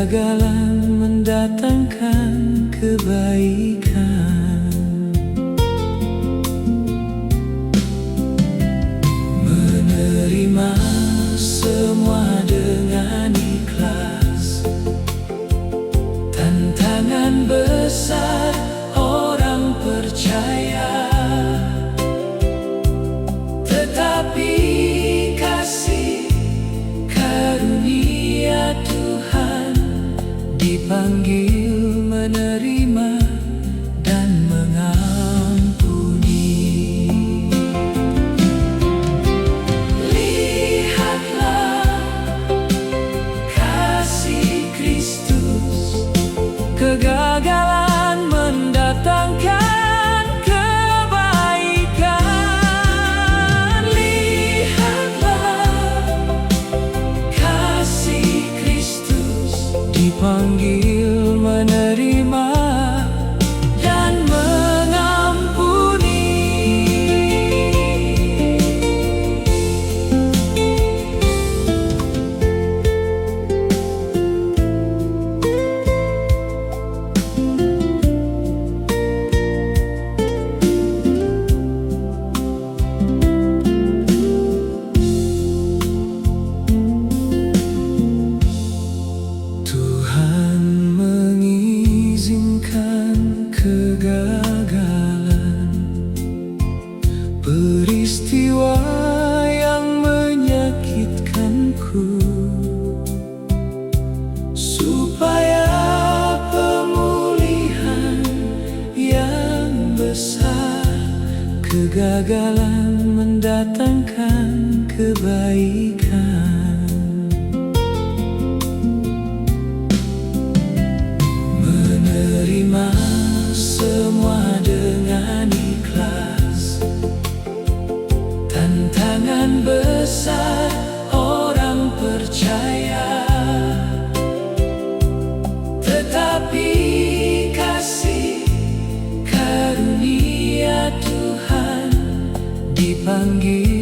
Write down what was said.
Kegagalan mendatangkan kebaikan. Menerima semua dengan ikhlas. Tantangan besar orang percaya, tetapi kasih karunia Tuhan dipanggil menerima dan mengampuni. Lihatlah kasih Kristus. Kegagalan mendatangkan kebaikan. Lihatlah kasih Kristus dipanggil menerima dan mengampuni. Tuhan mengizinkan kegagalan, peristiwa yang menyakitkanku, supaya pemulihan yang besar. Kegagalan mendatangkan kebaikan. Menerima semua dengan ikhlas. Tantangan besar orang percaya, tetapi kasih karunia Tuhan dipanggil